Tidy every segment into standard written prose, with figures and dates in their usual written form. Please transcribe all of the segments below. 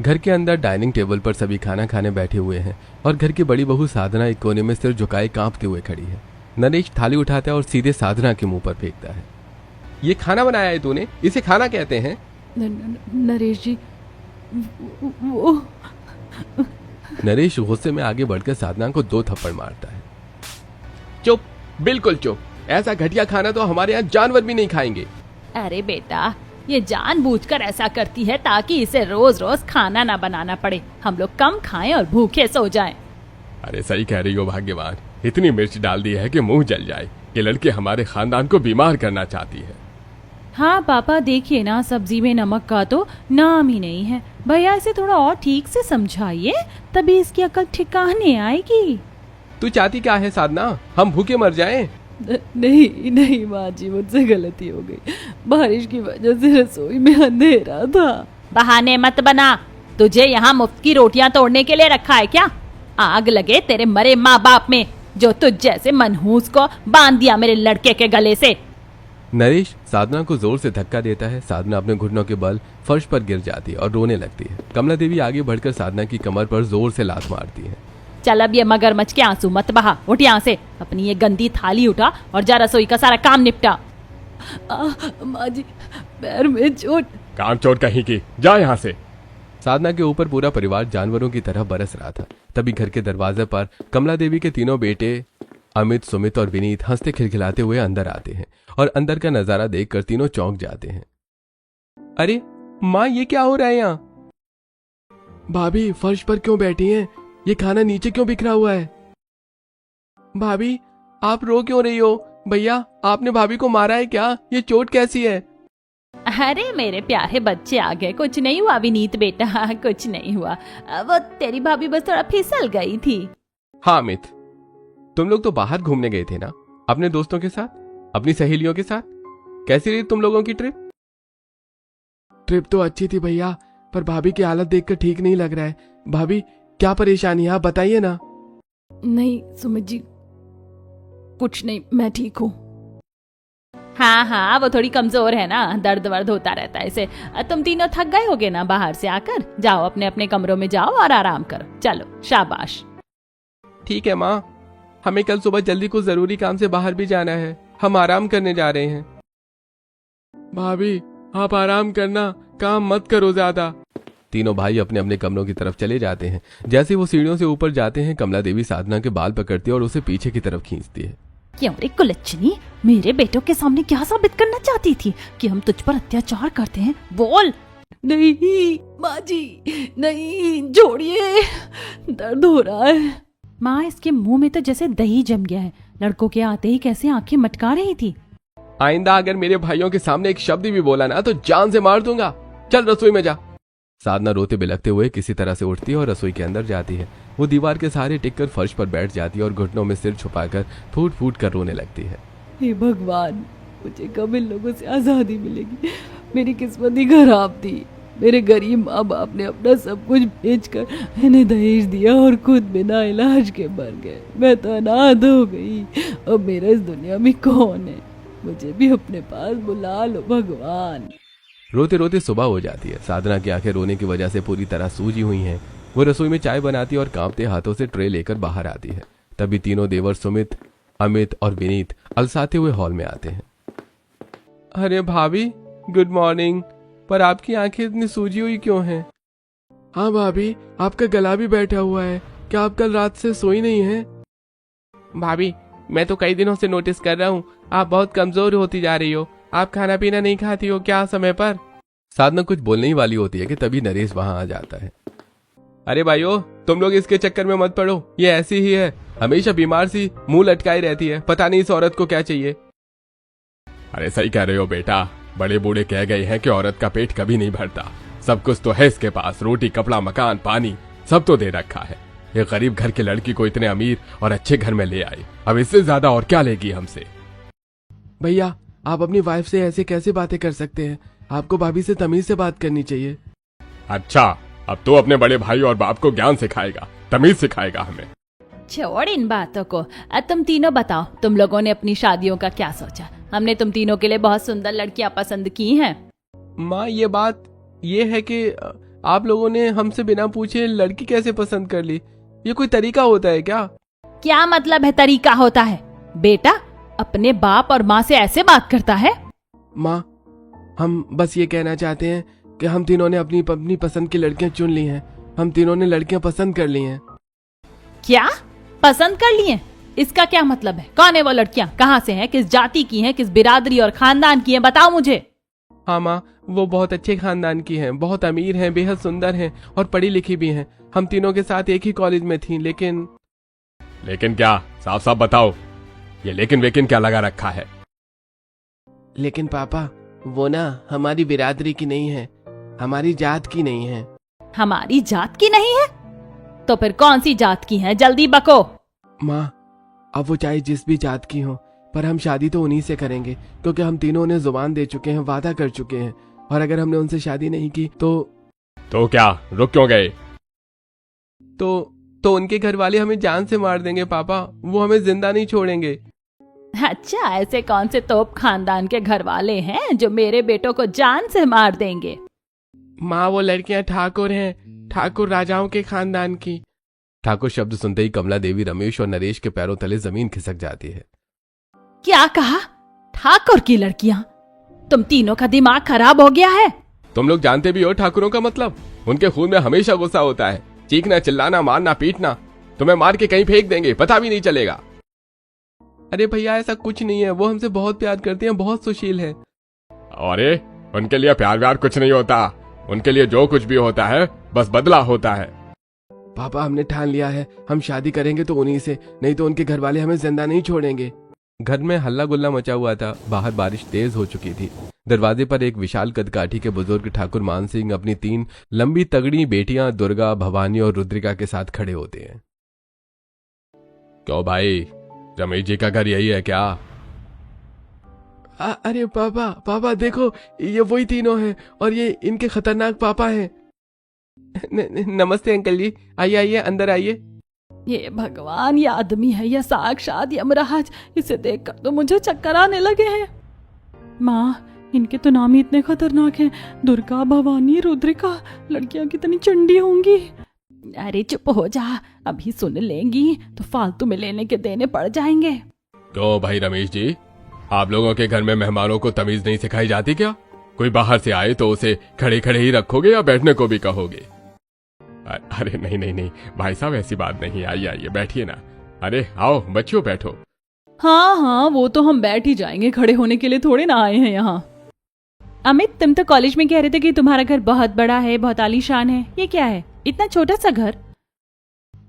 घर के अंदर डाइनिंग टेबल पर सभी खाना खाने बैठे हुए हैं और घर की बड़ी बहू साधना एक कोने में सिर झुकाए कांपते हुए खड़ी है। नरेश थाली उठाता है और सीधे साधना के मुंह पर फेंकता है। ये खाना बनाया है तूने, इसे खाना कहते हैं? नरेश जी वो नरेश गुस्से में आगे बढ़कर साधना को 2 थप्पड़ मारता है। चुप, बिल्कुल चुप। ऐसा घटिया खाना तो हमारे यहाँ जानवर भी नहीं खाएंगे। अरे बेटा, ये जानबूझकर ऐसा करती है ताकि इसे रोज रोज खाना ना बनाना पड़े, हम लोग कम खाएं और भूखे सो जाएं। अरे सही कह रही हो भाग्यवान, इतनी मिर्च डाल दी है कि मुंह जल जाए। ये लड़की हमारे खानदान को बीमार करना चाहती है। हाँ पापा, देखिए ना, सब्जी में नमक का तो नाम ही नहीं है। भैया इसे थोड़ा और ठीक से समझाइए, तभी इसकी अकल ठिकाने आएगी। तू चाहती क्या है साधना, हम भूखे मर जाएं? नहीं नहीं माँ जी, मुझसे गलती हो गई। बारिश की वजह से रसोई में अंधेरा था। बहाने मत बना, तुझे यहाँ मुफ्त की रोटियां तोड़ने के लिए रखा है क्या? आग लगे तेरे मरे माँ बाप में, जो तुझ जैसे मनहूस को बांध दिया मेरे लड़के के गले से। नरेश साधना को जोर से धक्का देता है। साधना अपने घुटनों के बल फर्श पर गिर जाती है और रोने लगती है। कमला देवी आगे बढ़कर साधना की कमर पर जोर से लात मारती है। चल अब ये मगरमच्छ के आंसू मत बहा, उठ यहाँ से, अपनी ये गंदी थाली उठा और जा रसोई का सारा काम निपटा। माँ जी, पैर में चोट। काम चोट कहीं की, जा यहाँ से। साधना के ऊपर पूरा परिवार जानवरों की तरह बरस रहा था। तभी घर के दरवाजे पर कमला देवी के तीनों बेटे अमित, सुमित और विनीत हंसते खिलखिलाते हुए अंदर आते हैं और अंदर का नजारा देखकर तीनों चौंक जाते हैं। अरे माँ, ये क्या हो रहा है यहाँ? भाभी फर्श पर क्यों बैठी हैं? ये खाना नीचे क्यों बिखरा हुआ है? भाभी आप रो क्यों रही हो? भैया आपने भाभी को मारा है क्या? ये चोट कैसी है? अरे मेरे प्यारे बच्चे आ गए, कुछ नहीं हुआ विनीत बेटा, कुछ नहीं हुआ। वो तेरी भाभी बस थोड़ा फिसल गई थी। हाँ अमित, तुम लोग तो बाहर घूमने गए थे ना, अपने दोस्तों के साथ, अपनी सहेलियों के साथ। कैसी रही तुम लोगों की ट्रिप? ट्रिप तो अच्छी थी भैया, पर भाभी की हालत देखकर ठीक नहीं लग रहा है। भाभी क्या परेशानी है, आप बताइए ना। नहीं सुमित जी, कुछ नहीं, मैं ठीक हूँ। हाँ हाँ, वो थोड़ी कमजोर है ना, दर्द वर्द होता रहता है इसे। तुम तीनों थक गए होगे ना बाहर से आकर, जाओ अपने अपने कमरों में जाओ और आराम करो। चलो शाबाश। ठीक है माँ, हमें कल सुबह जल्दी कुछ जरूरी काम से बाहर भी जाना है, हम आराम करने जा रहे हैं। भाभी आप आराम करना, काम मत करो ज्यादा। तीनों भाई अपने अपने कमरों की तरफ चले जाते हैं। जैसे वो सीढ़ियों से ऊपर जाते हैं, कमला देवी साधना के बाल पकड़ती है और उसे पीछे की तरफ खींचती है। क्यों रे कुलच्छनी, मेरे बेटों के सामने क्या साबित करना चाहती थी कि हम तुझ पर अत्याचार करते हैं? बोल। नहीं माँ जी, नहीं, छोड़िए, दर्द हो रहा है। माँ, इसके मुंह में तो जैसे दही जम गया है, लड़कों के आते ही कैसे आंखें मटका रही थी। आइंदा अगर मेरे भाइयों के सामने एक शब्द भी बोला ना तो जान से मार दूंगा। चल रसोई में जा। साधना रोते बिलखते हुए किसी तरह से उठती है और रसोई के अंदर जाती है। वो दीवार के सहारे टिककर फर्श पर बैठ जाती है और घुटनों में सिर छुपाकर फूट फूट कर रोने लगती है। हे भगवान, मुझे कब इन लोगों से आजादी मिलेगी? मेरी किस्मत ही खराब थी। मेरे गरीब माँ बाप ने अपना सब कुछ बेचकर इन्हें दहेज दिया और खुद बिना इलाज के मर गए। मैं तो अनाथ हो गई। अब मेरा इस दुनिया में कौन है? मुझे भी अपने पास बुला लो भगवान। रोते रोते सुबह हो जाती है। साधना की आंखें रोने की वजह से पूरी तरह सूजी हुई हैं। वो रसोई में चाय बनाती है और कांपते हाथों से ट्रे लेकर बाहर आती है। तभी तीनों देवर सुमित, अमित और विनीत अलसाते हुए हॉल में आते हैं। अरे भाभी गुड मॉर्निंग, पर आपकी आंखें इतनी सूजी हुई क्यों हैं? हाँ भाभी, आपका गला भी बैठा हुआ है, क्या आप कल रात से सोई नहीं हैं? भाभी मैं तो कई दिनों से नोटिस कर रहा हूँ, आप बहुत कमजोर होती जा रही हो। आप खाना पीना नहीं खाती हो क्या समय पर? साधना कुछ बोलने ही वाली होती है कि तभी नरेश वहां आ जाता है। अरे भाइयों, तुम लोग इसके चक्कर में मत पड़ो, ये ऐसी ही है, हमेशा बीमार सी मुंह लटकाई रहती है, पता नहीं इस औरत को क्या चाहिए। अरे सही कह रहे हो बेटा, बड़े बूढ़े कह गए हैं कि औरत का पेट कभी नहीं भरता। सब कुछ तो है इसके पास, रोटी कपड़ा मकान पानी सब तो दे रखा है। ये गरीब घर की लड़की को इतने अमीर और अच्छे घर में ले आई, अब इससे ज्यादा और क्या लेगी हमसे? भैया आप अपनी वाइफ से ऐसे कैसे बातें कर सकते हैं? आपको भाभी से तमीज से बात करनी चाहिए। अच्छा, अब तो अपने बड़े भाई और बाप को ज्ञान सिखाएगा, तमीज सिखाएगा हमें। छोड़ इन बातों को। तुम तीनों बताओ, तुम लोगों ने अपनी शादियों का क्या सोचा? हमने तुम तीनों के लिए बहुत सुंदर लड़कियां पसंद की हैं। माँ ये बात ये है कि आप लोगों ने हमसे बिना पूछे लड़की कैसे पसंद कर ली? ये कोई तरीका होता है क्या? क्या मतलब है तरीका होता है? बेटा अपने बाप और माँ से ऐसे बात करता है? माँ, हम बस ये कहना चाहते हैं कि हम तीनों ने अपनी अपनी पसंद की लड़कियां चुन ली हैं। हम तीनों ने लड़कियां पसंद कर ली हैं। क्या पसंद कर लिए? इसका क्या मतलब है? कौन है वो लड़कियां? कहाँ से हैं? किस जाति की हैं? किस बिरादरी और खानदान की हैं? बताओ मुझे। हाँ माँ, वो बहुत अच्छे खानदान की हैं, बहुत अमीर हैं, बेहद सुंदर हैं और पढ़ी लिखी भी हैं। हम तीनों के साथ एक ही कॉलेज में थीं, लेकिन क्या? साफ साफ बताओ, ये लेकिन वेकिन क्या लगा रखा है? लेकिन पापा, वो ना हमारी बिरादरी की नहीं है, हमारी जात की नहीं है। हमारी जात की नहीं है? तो फिर कौन सी जात की है? जल्दी बको। माँ, अब वो चाहे जिस भी जात की हो, पर हम शादी तो उन्हीं से करेंगे, क्योंकि हम तीनों ने जुबान दे चुके हैं, वादा कर चुके हैं। और अगर हमने उनसे शादी नहीं की तो क्या, रुक क्यों गए? तो उनके घर वाले हमें जान से मार देंगे पापा, वो हमें जिंदा नहीं छोड़ेंगे। अच्छा, ऐसे कौन से तोप खानदान के घर वाले हैं जो मेरे बेटों को जान से मार देंगे? माँ, वो लड़कियां ठाकुर हैं, ठाकुर राजाओं के खानदान की। ठाकुर शब्द सुनते ही कमला देवी, रमेश और नरेश के पैरों तले जमीन खिसक जाती है। क्या कहा? ठाकुर की लड़कियां? तुम तीनों का दिमाग खराब हो गया है? तुम लोग जानते भी हो ठाकुरों का मतलब? उनके खून में हमेशा गुस्सा होता है, चीखना, चिल्लाना, मारना, पीटना। तुम्हें मार के कहीं फेंक देंगे, पता भी नहीं चलेगा। अरे भैया, ऐसा कुछ नहीं है, वो हमसे बहुत प्यार करते हैं, बहुत सुशील है। अरे उनके लिए प्यार व्यार कुछ नहीं होता, उनके लिए जो कुछ भी होता है बस बदला होता है। पापा, हमने ठान लिया है, हम शादी करेंगे तो उन्हीं से, नहीं तो उनके घर वाले हमें जिंदा नहीं छोड़ेंगे। घर में हल्ला गुल्ला मचा हुआ था। बाहर बारिश तेज हो चुकी थी। दरवाजे पर एक विशाल कदकाठी के बुजुर्ग ठाकुर मान सिंह अपनी 3 लंबी तगड़ी बेटियां दुर्गा, भवानी और रुद्रिका के साथ खड़े होते हैं। क्यों भाई, रमेश जी का घर यही है क्या? अरे पापा देखो, ये वही तीनों हैं और ये इनके खतरनाक पापा हैं। नमस्ते अंकल जी, आइए आइए, अंदर आइए। ये भगवान, ये आदमी है या साक्षात यमराज? इसे देखकर तो मुझे चक्कर आने लगे हैं। माँ, इनके तो नाम ही इतने खतरनाक हैं। दुर्गा, भवानी, रुद्रिका। लड़कियां कितनी चंडी होंगी। अरे चुप हो जा, अभी सुन लेंगी तो फालतू में लेने के देने पड़ जाएंगे। क्यों भाई रमेश जी, आप लोगों के घर में मेहमानों को तमीज नहीं सिखाई जाती क्या? कोई बाहर से आए तो उसे खड़े खड़े ही रखोगे या बैठने को भी कहोगे? अरे नहीं भाई साहब, ऐसी बात नहीं। आइए आइए, बैठिए ना। अरे आओ बच्चों, बैठो। हाँ, वो तो हम बैठ ही जाएंगे, खड़े होने के लिए थोड़े ना आए हैं यहाँ। अमित, तुम तो कॉलेज में कह रहे थे कि तुम्हारा घर बहुत बड़ा है, बहुत आलीशान है। ये क्या है, इतना छोटा सा घर?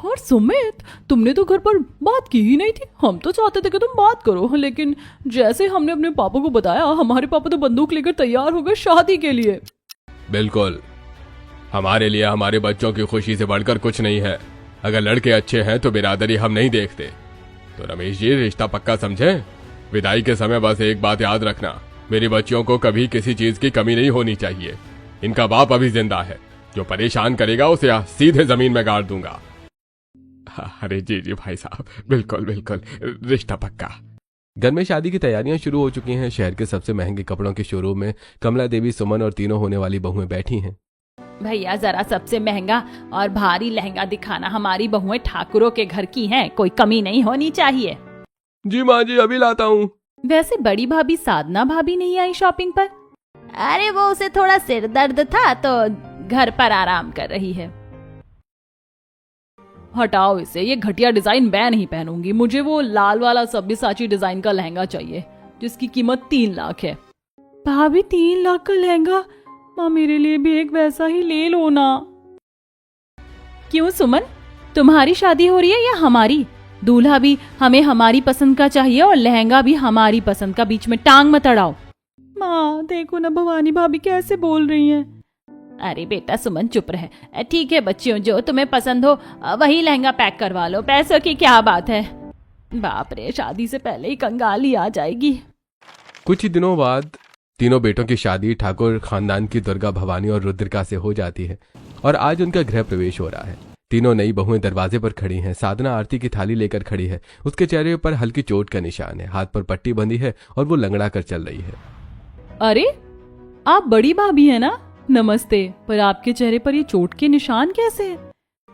और सुमित, तुमने तो घर पर बात की ही नहीं थी। हम तो चाहते थे कि तुम बात करो, लेकिन जैसे हमने अपने पापा को बताया, हमारे पापा तो बंदूक लेकर तैयार हो गए शादी के लिए। बिल्कुल, हमारे लिए हमारे बच्चों की खुशी से बढ़कर कुछ नहीं है। अगर लड़के अच्छे हैं तो बिरादरी हम नहीं देखते। तो रमेश जी, रिश्ता पक्का समझे? विदाई के समय बस एक बात याद रखना, मेरी बच्चियों को कभी किसी चीज की कमी नहीं होनी चाहिए। इनका बाप अभी जिंदा है, जो परेशान करेगा उसे सीधे जमीन में गाड़ दूंगा। अरे जी भाई साहब, बिल्कुल बिल्कुल, रिश्ता पक्का। घर में शादी की तैयारियां शुरू हो चुकी हैं। शहर के सबसे महंगे कपड़ों के शोरूम में कमला देवी, सुमन और तीनों होने वाली बहुएं बैठी हैं। भैया, जरा सबसे महंगा और भारी लहंगा दिखाना। हमारी बहुएं ठाकुरों के घर की हैं, कोई कमी नहीं होनी चाहिए। जी माँ जी, अभी लाता हूँ। वैसे बड़ी भाभी साधना भाभी नहीं आई शॉपिंग पर? अरे वो उसे थोड़ा सिर दर्द था तो घर पर आराम कर रही है। हटाओ इसे, ये घटिया डिजाइन मैं नहीं पहनूंगी। मुझे वो लाल वाला सब्यसाची डिजाइन का लहंगा चाहिए जिसकी कीमत 3 लाख है। भाभी, 3 लाख का लहंगा? माँ, मेरे लिए भी एक वैसा ही ले लो ना। क्यों सुमन, तुम्हारी शादी हो रही है या हमारी? दूल्हा भी हमें हमारी पसंद का चाहिए और लहंगा भी हमारी पसंद का। बीच में टांग मत अड़ाओ। माँ देखो ना, भवानी भाभी कैसे बोल रही हैं। अरे बेटा सुमन, चुप रहे। ठीक है बच्चियों, जो तुम्हें पसंद हो वही लहंगा पैक करवा लो। पैसों की क्या बात है। बाप रे, शादी से पहले ही कंगाली आ जाएगी। कुछ ही दिनों बाद तीनों बेटों की शादी ठाकुर खानदान की दुर्गा, भवानी और रुद्रिका से हो जाती है और आज उनका गृह प्रवेश हो रहा है। तीनों नई बहुएं दरवाजे पर खड़ी हैं। साधना आरती की थाली लेकर खड़ी है। उसके चेहरे पर हल्की चोट का निशान है, हाथ पर पट्टी बंधी है और वो लंगड़ा कर चल रही है। अरे, आप बड़ी भाभी है ना? नमस्ते, पर आपके चेहरे पर ये चोट के निशान कैसे हैं?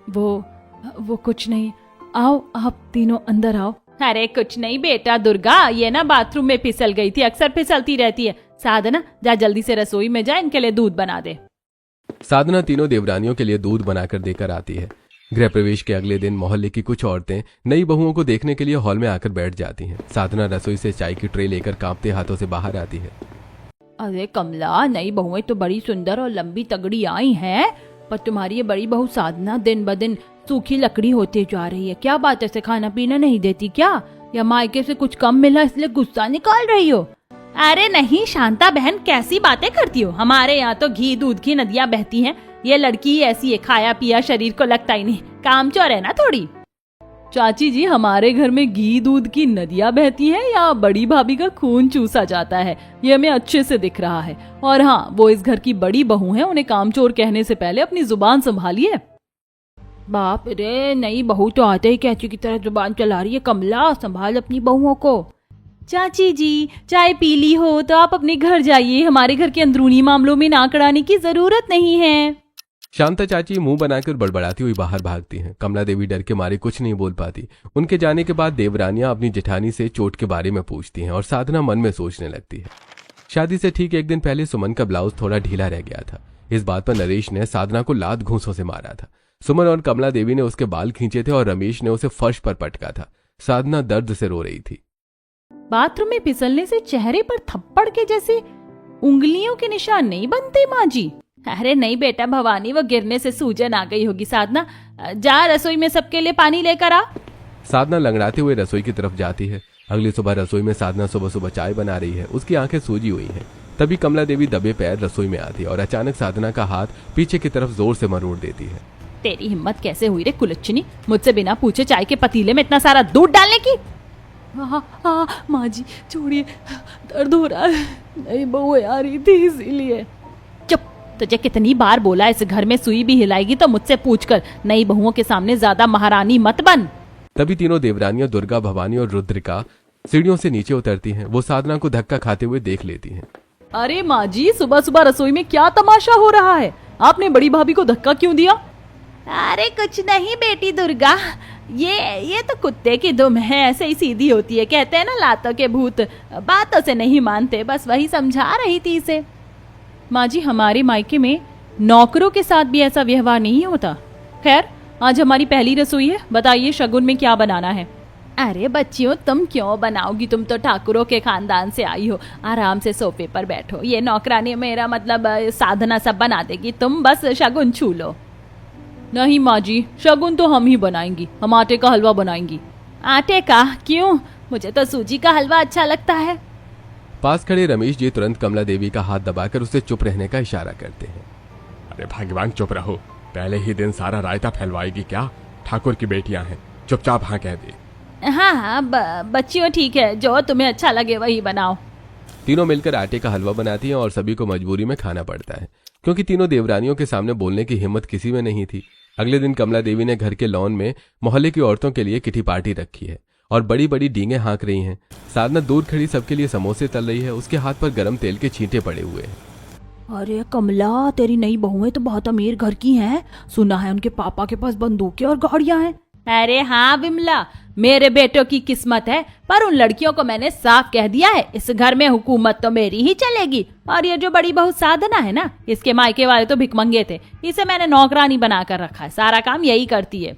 वो कुछ नहीं। आओ आप तीनों अंदर आओ। अरे कुछ नहीं बेटा दुर्गा, ये ना बाथरूम में फिसल गई थी, अक्सर फिसलती रहती है। साधना जा जल्दी से रसोई में जा, इनके लिए दूध बना दे। साधना तीनों देवरानियों के लिए दूध बनाकर देकर आती है। गृह प्रवेश के अगले दिन मोहल्ले की कुछ औरतें नई बहुओं को देखने के लिए हॉल में आकर बैठ जाती हैं। साधना रसोई से चाय की ट्रे लेकर कांपते हाथों से बाहर आती है। अरे कमला, नई बहुएं तो बड़ी सुंदर और लंबी तगड़ी आई हैं, पर तुम्हारी ये बड़ी बहू साधना दिन ब दिन सूखी लकड़ी होती जा रही है। क्या बात है, से खाना पीना नहीं देती क्या, या मायके से कुछ कम मिला इसलिए गुस्सा निकाल रही हो? अरे नहीं शांता बहन, कैसी बातें करती हो। हमारे यहाँ तो घी दूध की नदियाँ बहती हैं। ये लड़की ऐसी है, खाया पिया शरीर को लगता ही नहीं, कामचोर है ना थोड़ी। चाची जी, हमारे घर में घी दूध की नदियाँ बहती हैं या बड़ी भाभी का खून चूसा जाता है, ये हमें अच्छे से दिख रहा है। और हाँ, वो इस घर की बड़ी बहू है, उन्हें कामचोर कहने से पहले अपनी जुबान संभालिए। बाप रे, नई बहू तो आते ही कैची की तरह जुबान चला रही है। कमला, संभाल अपनी बहुओं को। चाची जी, चाय पी ली हो तो आप अपने घर जाइए, हमारे घर के अंदरूनी मामलों में नाक अड़ाने की जरूरत नहीं है। शांता चाची मुंह बनाकर बड़बड़ाती हुई बाहर भागती हैं। कमला देवी डर के मारे कुछ नहीं बोल पाती। उनके जाने के बाद देवरानियां अपनी जेठानी से चोट के बारे में पूछती हैं और साधना मन में सोचने लगती है। शादी से ठीक एक दिन पहले सुमन का ब्लाउज थोड़ा ढीला रह गया था। इस बात पर नरेश ने साधना को लात घूंसों से मारा था। सुमन और कमला देवी ने उसके बाल खींचे थे और रमेश ने उसे फर्श पर पटका था। साधना दर्द से रो रही थी। बाथरूम में फिसलने से चेहरे पर थप्पड़ के जैसे उंगलियों के निशान नहीं बनते माँ जी? अरे नहीं बेटा भवानी, वो गिरने से सूजन आ गई होगी। साधना जा रसोई में सबके लिए पानी लेकर आ। साधना लंगड़ाते हुए रसोई की तरफ जाती है। अगली सुबह रसोई में साधना सुबह सुबह चाय बना रही है। उसकी आंखें सूजी हुई हैं। तभी कमला देवी दबे पैर रसोई में आती है और अचानक साधना का हाथ पीछे की तरफ जोर से मरोड़ देती है। तेरी हिम्मत कैसे हुई रे कुलच्छनी, मुझसे बिना पूछे चाय के पतीले में इतना सारा दूध डालने की? माँ जी छोड़िए, दर्द हो रहा है, नई बहू आ रही थी इसीलिए। चुप, तुझे कितनी बार बोला इस घर में सुई भी हिलाएगी तो मुझसे पूछकर, नई बहुओं के सामने ज्यादा महारानी मत बन। तभी तीनों देवरानियां दुर्गा, भवानी और रुद्रिका सीढ़ियों से नीचे उतरती हैं। वो साधना को धक्का खाते हुए देख लेती हैं। अरे माँ जी, सुबह सुबह रसोई में क्या तमाशा हो रहा है? आपने बड़ी भाभी को धक्का क्यों दिया? अरे कुछ नहीं बेटी दुर्गा, ये तो कुत्ते की दुम है, ऐसे ही सीधी होती है। कहते हैं ना लातों के भूत बातों से नहीं मानते, बस वही समझा रही थी इसे। माँ जी, हमारे मायके में नौकरों के साथ भी ऐसा व्यवहार नहीं होता। खैर, आज हमारी पहली रसोई है, बताइए शगुन में क्या बनाना है? अरे बच्चियों, तुम क्यों बनाओगी, तुम तो ठाकुरों के खानदान से आई हो। आराम से सोफे पर बैठो, ये नौकरानी मेरा मतलब साधना सब बना देगी, तुम बस शगुन छू लो। नहीं माँ जी, शगुन तो हम ही बनाएंगी, हम आटे का हलवा बनाएंगी। आटे का? क्यों? मुझे तो सूजी का हलवा अच्छा लगता है। पास खड़े रमेश जी तुरंत कमला देवी का हाथ दबाकर उसे चुप रहने का इशारा करते हैं। अरे भगवान चुप रहो, पहले ही दिन सारा रायता फैलवाएगी क्या? ठाकुर की बेटियां हैं, चुपचाप हाँ कह दे। हाँ, बच्चियों ठीक है, जो तुम्हें अच्छा लगे वही बनाओ। तीनों मिलकर आटे का हलवा बनाती हैं और सभी को मजबूरी में खाना पड़ता है, क्योंकि तीनों देवरानियों के सामने बोलने की हिम्मत किसी में नहीं थी। अगले दिन कमला देवी ने घर के लॉन में मोहल्ले की औरतों के लिए किटी पार्टी रखी है और बड़ी बड़ी डींगे हाँक रही हैं। साधना दूर खड़ी सबके लिए समोसे तल रही है। उसके हाथ पर गरम तेल के छींटे पड़े हुए हैं। अरे कमला, तेरी नई बहुएं तो बहुत अमीर घर की हैं। सुना है उनके पापा के पास बंदूकें और गाड़ियां हैं। अरे हाँ विमला, मेरे बेटों की किस्मत है, पर उन लड़कियों को मैंने साफ कह दिया है, इस घर में हुकूमत तो मेरी ही चलेगी। और ये जो बड़ी बहू साधना है ना, इसके मायके वाले तो भिखमंगे थे, इसे मैंने नौकरानी बना कर रखा है, सारा काम यही करती है।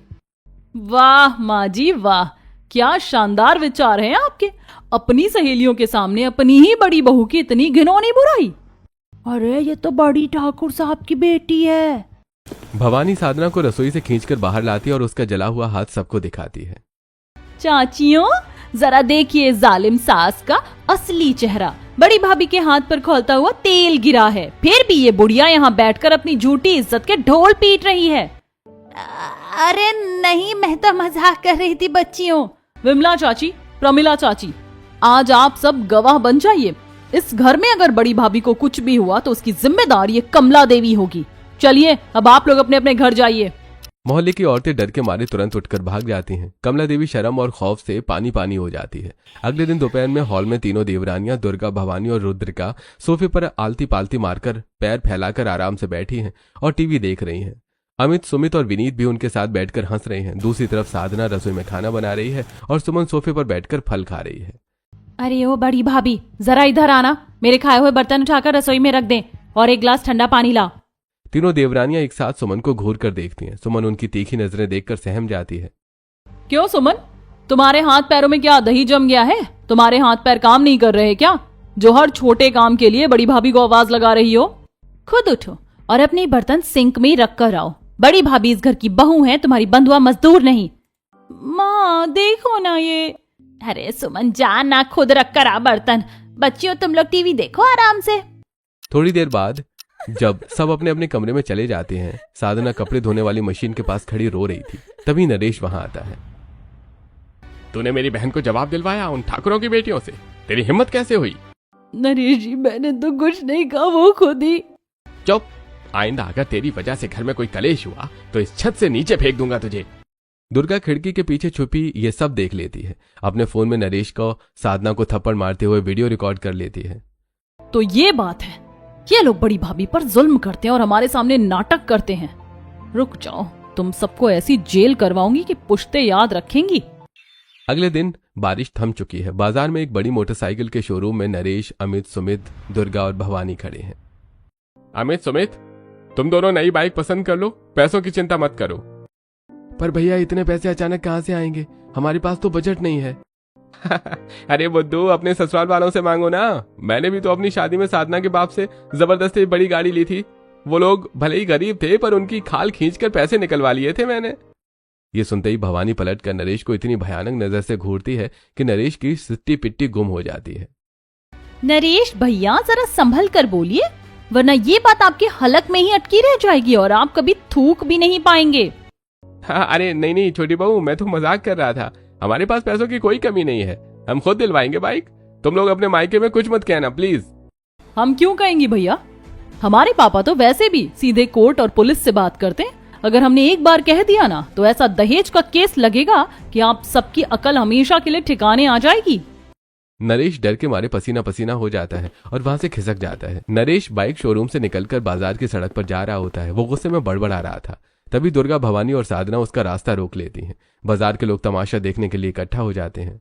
वाह माँ जी वाह, क्या शानदार विचार हैं आपके। अपनी सहेलियों के सामने अपनी ही बड़ी बहू की इतनी घिनौनी बुराई। अरे ये तो बड़ी ठाकुर साहब की बेटी है। भवानी साधना को रसोई से खींचकर बाहर लाती है और उसका जला हुआ हाथ सबको दिखाती है। चाचियों, जरा देखिए जालिम सास का असली चेहरा। बड़ी भाभी के हाथ पर खौलता हुआ तेल गिरा है, फिर भी ये बुढ़िया यहाँ बैठकर अपनी झूठी इज्जत के ढोल पीट रही है। अरे नहीं, मैं तो मजाक कर रही थी बच्चियों। विमला चाची, प्रमिला चाची, आज आप सब गवाह बन जाइए। इस घर में अगर बड़ी भाभी को कुछ भी हुआ तो उसकी जिम्मेदार ये कमला देवी होगी। चलिए अब आप लोग अपने अपने घर जाइए। मोहल्ले की औरतें डर के मारे तुरंत उठकर भाग जाती हैं। कमला देवी शर्म और खौफ से पानी पानी हो जाती है। अगले दिन दोपहर में हॉल में तीनों देवरानियां दुर्गा, भवानी और रुद्रिका सोफे पर आलती पालती मारकर पैर फैलाकर आराम से बैठी हैं और टीवी देख रही हैं। अमित, सुमित और विनीत भी उनके साथ बैठकर हंस रहे हैं। दूसरी तरफ साधना रसोई में खाना बना रही है और सुमन सोफे पर बैठकर फल खा रही है। अरे ओ बड़ी भाभी, जरा इधर आना, मेरे खाए हुए बर्तन उठाकर रसोई में रख दें और एक गिलास ठंडा पानी ला। तीनों देवरानियां एक साथ सुमन को घूर कर देखती हैं। सुमन उनकी तीखी नजरें देखकर सहम जाती है। क्यों सुमन, तुम्हारे हाथ पैरों में क्या दही जम गया है? तुम्हारे हाथ पैर काम नहीं कर रहे क्या, जो हर छोटे काम के लिए बड़ी भाभी को आवाज लगा रही हो? खुद उठो और अपने बर्तन सिंक में रख कर आओ। बड़ी भाभी इस घर की बहू है, तुम्हारी बंधुआ मजदूर नहीं। माँ देखो ना ये। अरे सुमन, जा ना, खुद रख कर आ बर्तन। बच्चियों, तुम लोग टीवी देखो आराम से। थोड़ी देर बाद जब सब अपने अपने कमरे में चले जाते हैं, साधना कपड़े धोने वाली मशीन के पास खड़ी रो रही थी। तभी नरेश वहां आता है। तूने मेरी बहन को जवाब दिलवाया उन ठाकुरों की बेटियों से? तेरी हिम्मत कैसे हुई? नरेश जी, मैंने तो कुछ नहीं कहा, वो खुद ही। चुप। आइंदा अगर तेरी वजह से घर में कोई कलेश हुआ तो इस छत से नीचे फेंक दूंगा तुझे। दुर्गा खिड़की के पीछे छुपी ये सब देख लेती है। अपने फोन में नरेश को साधना को थप्पड़ मारते हुए वीडियो रिकॉर्ड कर लेती है। तो ये बात है, ये लोग बड़ी भाभी पर जुल्म करते हैं और हमारे सामने नाटक करते हैं। रुक जाओ, तुम सबको ऐसी जेल करवाऊंगी कि पुश्ते याद रखेंगी। अगले दिन बारिश थम चुकी है। बाजार में एक बड़ी मोटरसाइकिल के शोरूम में नरेश, अमित, सुमित, दुर्गा और भवानी खड़े हैं। अमित, सुमित, तुम दोनों नई बाइक पसंद कर लो, पैसों की चिंता मत करो। पर भैया, इतने पैसे अचानक कहां से आएंगे? हमारे पास तो बजट नहीं है। अरे बुद्धू, अपने ससुराल वालों से मांगो ना। मैंने भी तो अपनी शादी में साधना के बाप से जबरदस्ती बड़ी गाड़ी ली थी। वो लोग भले ही गरीब थे पर उनकी खाल खींचकर पैसे निकलवा लिए थे मैंने। ये सुनते ही भवानी पलटकर नरेश को इतनी भयानक नजर से घूरती है कि नरेश की सिट्टी पिट्टी गुम हो जाती है। नरेश भैया, जरा संभल कर बोलिए, वरना ये बात आपके हलक में ही अटकी रह जाएगी और आप कभी थूक भी नहीं पाएंगे। हाँ, अरे नहीं नहीं छोटी बहू, मैं तो मजाक कर रहा था। हमारे पास पैसों की कोई कमी नहीं है, हम खुद दिलवाएंगे बाइक। तुम लोग अपने मायके में कुछ मत कहना प्लीज। हम क्यों कहेंगे भैया, हमारे पापा तो वैसे भी सीधे कोर्ट और पुलिस से बात करते हैं। अगर हमने एक बार कह दिया ना तो ऐसा दहेज का केस लगेगा कि आप सबकी अकल हमेशा के लिए ठिकाने आ जाएगी। नरेश डर के मारे पसीना पसीना हो जाता है और वहां से खिसक जाता है। नरेश बाइक शोरूम से निकलकर बाजार की सड़क पर जा रहा होता है। वो गुस्से में बड़बड़ा रहा था। तभी दुर्गा, भवानी और साधना उसका रास्ता रोक लेती हैं। बाजार के लोग तमाशा देखने के लिए इकट्ठा हो जाते हैं।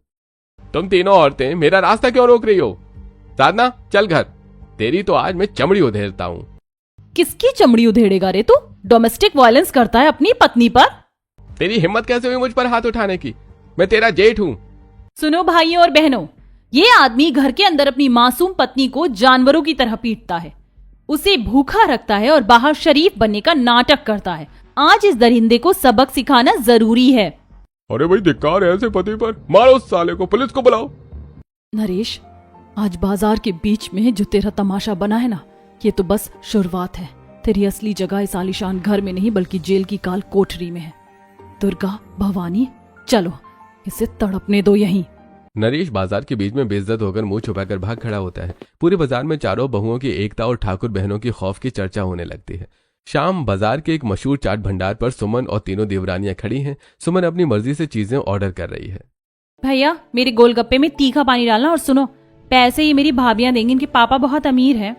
तुम तीनों औरतें मेरा रास्ता क्यों रोक रही हो? साधना, चल घर, तेरी तो आज मैं चमड़ी उधेड़ता हूँ। किसकी चमड़ी उधेड़ेगा रे तू? डोमेस्टिक वायलेंस करता है अपनी पत्नी पर। तेरी हिम्मत कैसे हुई मुझ पर हाथ उठाने की? मैं तेरा जेठ हूँ। सुनो भाइयों और बहनों, ये आदमी घर के अंदर अपनी मासूम पत्नी को जानवरों की तरह पीटता है, उसे भूखा रखता है और बाहर शरीफ बनने का नाटक करता है। आज इस दरिंदे को सबक सिखाना जरूरी है। अरे भाई, धिक्कार है ऐसे पति पर। मारो उस साले को, पुलिस को बुलाओ। नरेश, आज बाजार के बीच में जो तेरा तमाशा बना है ना, ये तो बस शुरुआत है। तेरी असली जगह इस आलीशान घर में नहीं बल्कि जेल की काल कोठरी में है। दुर्गा, भवानी, चलो इसे तड़पने दो यहीं। नरेश बाजार के बीच में बेइज्जत होकर मुंह छुपाकर भाग खड़ा होता है। पूरे बाजार में चारों बहुओं की एकता और ठाकुर बहनों की खौफ की चर्चा होने लगती है। शाम बाजार के एक मशहूर चाट भंडार पर सुमन और तीनों देवरानियां खड़ी हैं। सुमन अपनी मर्जी से चीजें ऑर्डर कर रही है। भैया, मेरे गोलगप्पे में तीखा पानी डालना, और सुनो, पैसे ये मेरी भाभियां देंगी, इनके पापा बहुत अमीर हैं।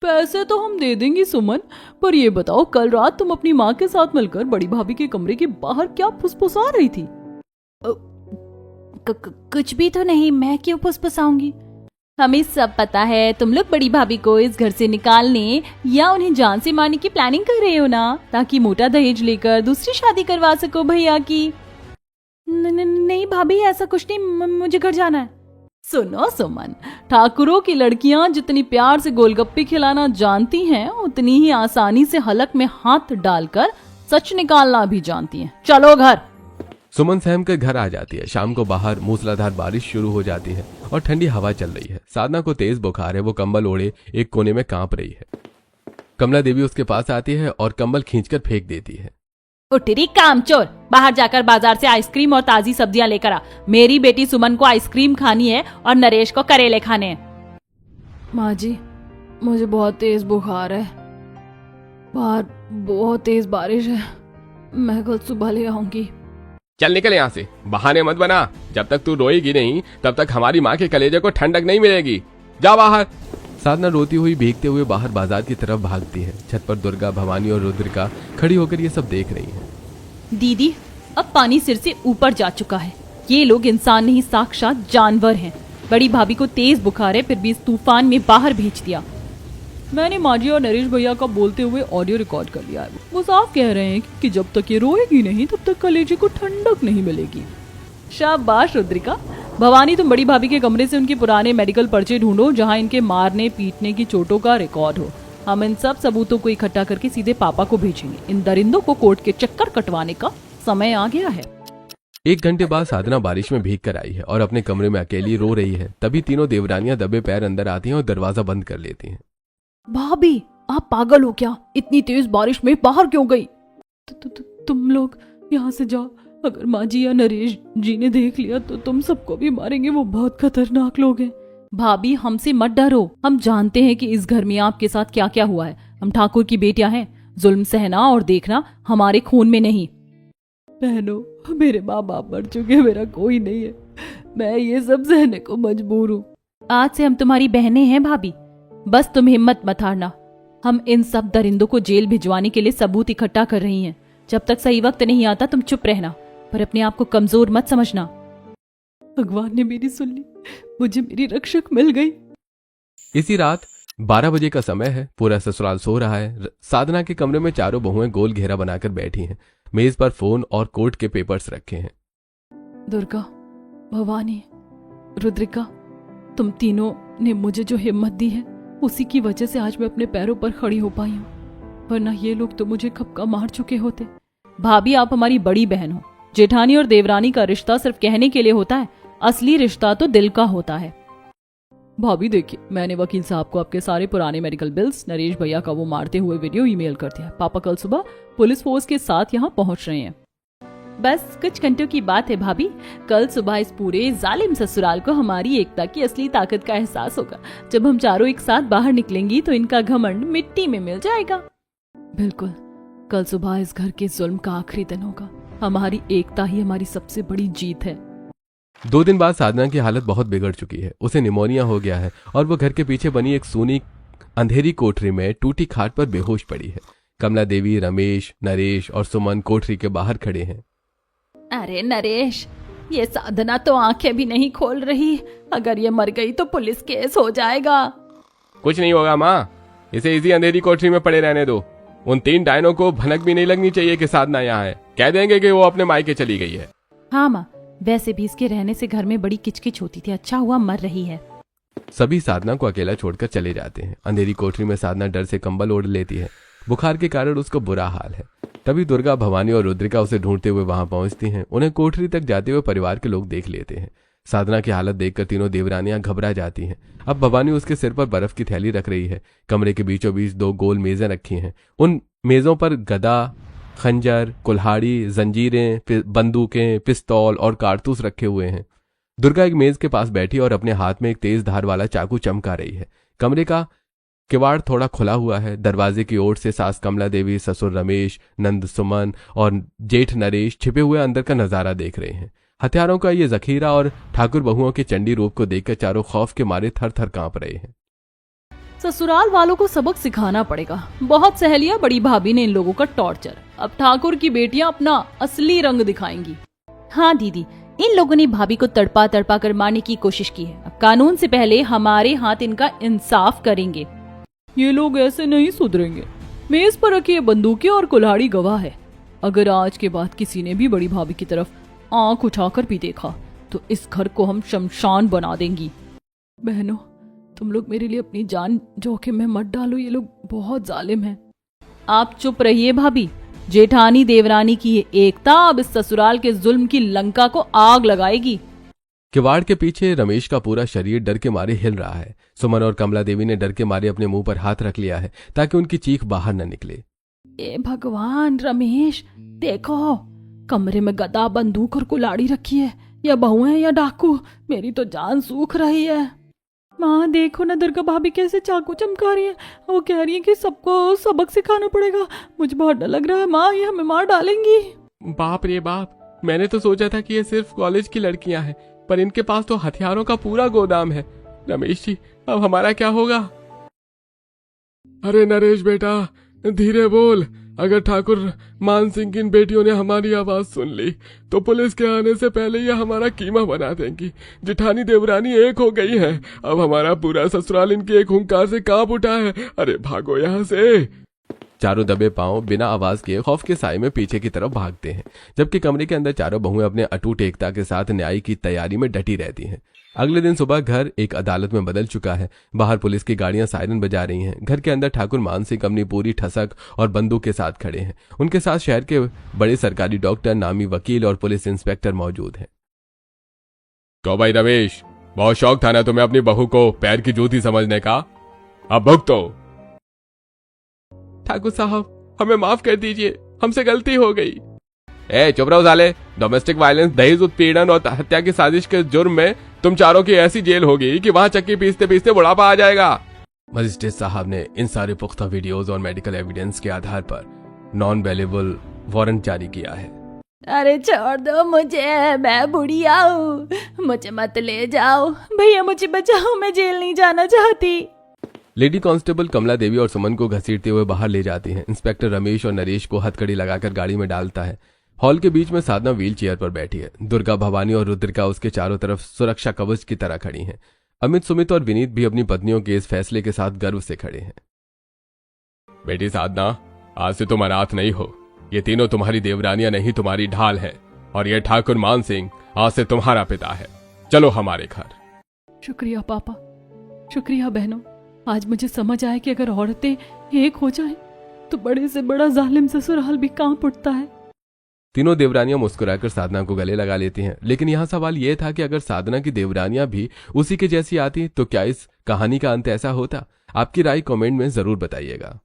पैसे तो हम दे देंगे सुमन, पर ये बताओ, कल रात तुम अपनी माँ के साथ मिलकर बड़ी भाभी के कमरे के बाहर क्या फुसफुसा रही थी? कुछ भी तो नहीं, मैं क्यों फुसफुसाऊंगी? हमें सब पता है तुम लोग बड़ी भाभी को इस घर से निकालने या उन्हें जान से मारने की प्लानिंग कर रहे हो ना, ताकि मोटा दहेज लेकर दूसरी शादी करवा सको भैया की। नहीं भाभी, ऐसा कुछ नहीं, मुझे घर जाना है। सुनो सुमन, ठाकुरों की लड़कियां जितनी प्यार से गोलगप्पे खिलाना जानती हैं, उतनी ही आसानी से हलक में हाथ डालकर सच निकालना भी जानती हैं। चलो घर। सुमन सहम कर घर आ जाती है। शाम को बाहर मूसलाधार बारिश शुरू हो जाती है और ठंडी हवा चल रही है। साधना को तेज बुखार है। वो कंबल ओढ़े एक कोने में कांप रही है। कमला देवी उसके पास आती है और कंबल खींचकर फेंक देती है। उठरी कामचोर, बाहर जाकर बाजार से आइसक्रीम और ताजी सब्जियां लेकर आ। मेरी बेटी सुमन को आइसक्रीम खानी है और नरेश को करेले खाने हैं। माँ जी, मुझे बहुत तेज बुखार है, बाहर बहुत तेज बारिश है, मैं कल सुबह ले आऊंगी। चल निकल यहाँ से, बहाने मत बना। जब तक तू रोएगी नहीं तब तक हमारी माँ के कलेजे को ठंडक नहीं मिलेगी। जा बाहर। साधना रोती हुई भीगते हुए बाहर बाजार की तरफ भागती है। छत पर दुर्गा, भवानी और रुद्रिका खड़ी होकर ये सब देख रही हैं। दीदी, अब पानी सिर से ऊपर जा चुका है। ये लोग इंसान नहीं, साक्षात जानवर हैं। बड़ी भाभी को तेज बुखार है, फिर भी इस तूफान में बाहर भेज दिया। मैंने माजी और नरेश भैया का बोलते हुए ऑडियो रिकॉर्ड कर लिया है। वो साफ कह रहे हैं कि जब तक ये रोएगी नहीं तब तक कलेजे को ठंडक नहीं मिलेगी। शाबाश रुद्रिका। भवानी, तुम बड़ी भाभी के कमरे से उनके पुराने मेडिकल पर्चे ढूंढो जहां इनके मारने पीटने की चोटों का रिकॉर्ड हो। हम इन सब सबूतों को इकट्ठा करके सीधे पापा को भेजेंगे। इन दरिंदों को कोर्ट के चक्कर कटवाने का समय आ गया है। 1 घंटे बाद साधना बारिश में भीग कर आई है और अपने कमरे में अकेली रो रही है। तभी तीनों देवरानियां दबे पैर अंदर आती हैं और दरवाजा बंद कर लेती हैं। भाभी, आप पागल हो क्या? इतनी तेज बारिश में बाहर क्यों गई? तुम लोग यहाँ से जाओ। अगर माजी या नरेश जी ने देख लिया तो तुम सबको भी मारेंगे। वो बहुत खतरनाक लोग हैं। भाभी, हमसे मत डरो। हम जानते हैं कि इस घर में आपके साथ क्या क्या हुआ है। हम ठाकुर की बेटियां हैं। जुल्म सहना और देखना हमारे खून में नहीं। बहनों, मेरे माँ बाप मर चुके, मेरा कोई नहीं है। मैं ये सब सहने को मजबूर हूँ। आज से हम तुम्हारी बहनें हैं भाभी। बस तुम हिम्मत मत हारना। हम इन सब दरिंदों को जेल भिजवाने के लिए सबूत इकट्ठा कर रही हैं। जब तक सही वक्त नहीं आता तुम चुप रहना, पर अपने आप को कमजोर मत समझना। भगवान ने मेरी सुन ली, मुझे मेरी रक्षक मिल गई। इसी रात 12 बजे का समय है। पूरा ससुराल सो रहा है। साधना के कमरे में चारों बहुएं गोल घेरा बनाकर बैठी हैं। मेज पर फोन और कोर्ट के पेपर्स रखे हैं। दुर्गा, भवानी, रुद्रिका, तुम तीनों ने मुझे जो हिम्मत दी है उसी की वजह से आज मैं अपने पैरों पर खड़ी हो पाई हूँ, वरना ये लोग तो मुझे खपका मार चुके होते। भाभी, आप हमारी बड़ी बहन हो। जेठानी और देवरानी का रिश्ता सिर्फ कहने के लिए होता है, असली रिश्ता तो दिल का होता है। भाभी देखिए, मैंने वकील साहब को आपके सारे पुराने मेडिकल बिल्स, नरेश भैया का वो मारते हुए वीडियो ईमेल कर दिया। पापा कल सुबह पुलिस फोर्स के साथ यहाँ पहुँच रहे हैं। बस कुछ घंटों की बात है भाभी। कल सुबह इस पूरे जालिम ससुराल को हमारी एकता की असली ताकत का एहसास होगा। जब हम चारों एक साथ बाहर निकलेंगी तो इनका घमंड मिट्टी में मिल जाएगा। बिल्कुल, कल सुबह इस घर के जुल्म का आखिरी दिन होगा। हमारी एकता ही हमारी सबसे बड़ी जीत है। 2 दिन बाद साधना की हालत बहुत बिगड़ चुकी है। उसे निमोनिया हो गया है और वो घर के पीछे बनी एक सूनी अंधेरी कोठरी में टूटी खाट पर बेहोश पड़ी है। कमला देवी, रमेश, नरेश और सुमन कोठरी के बाहर खड़े हैं। अरे नरेश, ये साधना तो आंखें भी नहीं खोल रही। अगर ये मर गई तो पुलिस केस हो जाएगा। कुछ नहीं होगा माँ, इसे इसी अंधेरी कोठरी में पड़े रहने दो। उन 3 डायनों को भनक भी नहीं लगनी चाहिए कि साधना यहाँ है। कह देंगे कि वो अपने मायके चली गई है। हाँ माँ, वैसे भी इसके रहने से घर में बड़ी किचकिच होती थी। अच्छा हुआ मर रही है। सभी साधना को अकेला छोड़कर चले जाते हैं। अंधेरी कोठरी में साधना डर से कंबल ओढ़ लेती है। बुखार के कारण उसको बुरा हाल है। तभी दुर्गा, भवानी और रुद्रिका उसे ढूंढते हुए वहां पहुंचती हैं। उन्हें कोठरी तक जाते हुए परिवार के लोग देख लेते हैं। साधना की हालत देखकर तीनों देवरानियां घबरा जाती हैं। अब भवानी उसके सिर पर बर्फ की थैली रख रही है। कमरे के बीचों बीच 2 गोल मेजें रखी हैं। उन मेजों पर गदा, खंजर, कुल्हाड़ी, जंजीरें, बंदूकें, पिस्तौल और कारतूस रखे हुए हैं। दुर्गा एक मेज के पास बैठी और अपने हाथ में एक तेज धार वाला चाकू चमका रही है। कमरे का किवाड़ थोड़ा खुला हुआ है। दरवाजे की ओर से सास कमला देवी, ससुर रमेश, नंद सुमन और जेठ नरेश छिपे हुए अंदर का नजारा देख रहे हैं। हथियारों का ये जखीरा और ठाकुर बहुओं के चंडी रूप को देखकर चारों खौफ के मारे थर थर कांप रहे हैं। ससुराल वालों को सबक सिखाना पड़ेगा। बहुत सह लिया बड़ी भाभी ने इन लोगों का टॉर्चर। अब ठाकुर की बेटियां अपना असली रंग दिखाएंगी। हाँ दीदी, इन लोगों ने भाभी को तड़पा तड़पा कर मारने की कोशिश की है। अब कानून से पहले हमारे हाथ इनका इंसाफ करेंगे। ये लोग ऐसे नहीं सुधरेंगे। मेज पर रखी बंदूकें और कुल्हाड़ी गवाह है। अगर आज के बाद किसी ने भी बड़ी भाभी की तरफ आंख उठाकर भी देखा तो इस घर को हम शमशान बना देंगी। बहनों, तुम लोग मेरे लिए अपनी जान जोखिम में मत डालो। ये लोग बहुत जालिम हैं। आप चुप रहिए भाभी। जेठानी देवरानी की ये एकता अब इस ससुराल के जुल्म की लंका को आग लगाएगी। किवाड़ के पीछे रमेश का पूरा शरीर डर के मारे हिल रहा है। सुमन और कमला देवी ने डर के मारे अपने मुंह पर हाथ रख लिया है ताकि उनकी चीख बाहर न निकले। ए भगवान, रमेश देखो, कमरे में गदा, बंदूक और कुल्हाड़ी रखी है। या बहुएं या डाकू, मेरी तो जान सूख रही है। माँ देखो ना दुर्गा भाभी कैसे चाकू चमका रही है। वो कह रही है कि सबको सबक सिखाना पड़ेगा। मुझे बहुत डर लग रहा है माँ, ये हमें मार डालेंगी। बाप रे बाप, मैंने तो सोचा था कि ये सिर्फ कॉलेज की लड़कियां हैं, पर इनके पास तो हथियारों का पूरा गोदाम है। रमेश जी, अब हमारा क्या होगा? अरे नरेश बेटा, धीरे बोल। अगर ठाकुर मान सिंह की इन बेटियों ने हमारी आवाज सुन ली तो पुलिस के आने से पहले ये हमारा कीमा बना देंगी। जिठानी देवरानी एक हो गई है। अब हमारा पूरा ससुराल इनके एक हुंकार से कांप उठा है। अरे भागो यहाँ से। चारों दबे पांव बिना आवाज किए खौफ के साए में पीछे की तरफ भागते हैं, जबकि कमरे के अंदर चारों बहुएं अपने अटूट एकता के साथ न्याय की तैयारी में डटी रहती हैं। अगले दिन सुबह घर एक अदालत में बदल चुका है। बाहर पुलिस की गाड़ियां सायरन बजा रही हैं। घर के अंदर ठाकुर मान सिंह अपनी पूरी ठसक और बंदूक के साथ खड़े हैं। उनके साथ शहर के बड़े सरकारी डॉक्टर, नामी वकील और पुलिस इंस्पेक्टर मौजूद हैं। तो भाई रमेश, बहुत शौक था ना तुम्हें अपनी बहू को पैर की जूती समझने का? अब भुगतो। ठाकुर साहब, हमें माफ कर दीजिए, हमसे गलती हो गई। चुप रहो साले। डोमेस्टिक वायलेंस, दहेज उत्पीड़न और हत्या की साजिश के जुर्म में तुम चारों की ऐसी जेल होगी कि वहां चक्की पीसते पीसते बुढ़ापा आ जाएगा। मजिस्ट्रेट साहब ने इन सारे पुख्ता वीडियोज और मेडिकल एविडेंस के आधार पर नॉन वेलेबल वारंट जारी किया है। अरे छोड़ दो मुझे, मैं बुढ़िया हूँ, मुझे मत ले जाओ भैया, मुझे बचाओ, मैं जेल नहीं जाना चाहती। लेडी कांस्टेबल कमला देवी और सुमन को घसीटते हुए बाहर ले जाती हैं। इंस्पेक्टर रमेश और नरेश को हथकड़ी लगाकर गाड़ी में डालता है। हॉल के बीच में साधना व्हील चेयर पर बैठी है। दुर्गा, भवानी और रुद्रिका उसके चारों तरफ सुरक्षा कवच की तरह खड़ी हैं। अमित, सुमित और विनीत भी अपनी पत्नियों के इस फैसले के साथ गर्व से खड़े हैं। बेटी साधना, आज से तुम अनाथ नहीं हो। ये तीनों तुम्हारी देवरानियां नहीं, तुम्हारी ढाल है। और ये ठाकुर मान सिंह आज से तुम्हारा पिता है। चलो हमारे घर। शुक्रिया पापा, शुक्रिया बहनों। आज मुझे समझ आया कि अगर औरतें एक हो जाएं तो बड़े से बड़ा जालिम ससुराल भी कांप उठता है। तीनों देवरानियां मुस्कुराकर साधना को गले लगा लेती हैं। लेकिन यहाँ सवाल यह था कि अगर साधना की देवरानियां भी उसी के जैसी आती तो क्या इस कहानी का अंत ऐसा होता? आपकी राय कमेंट में जरूर बताइएगा।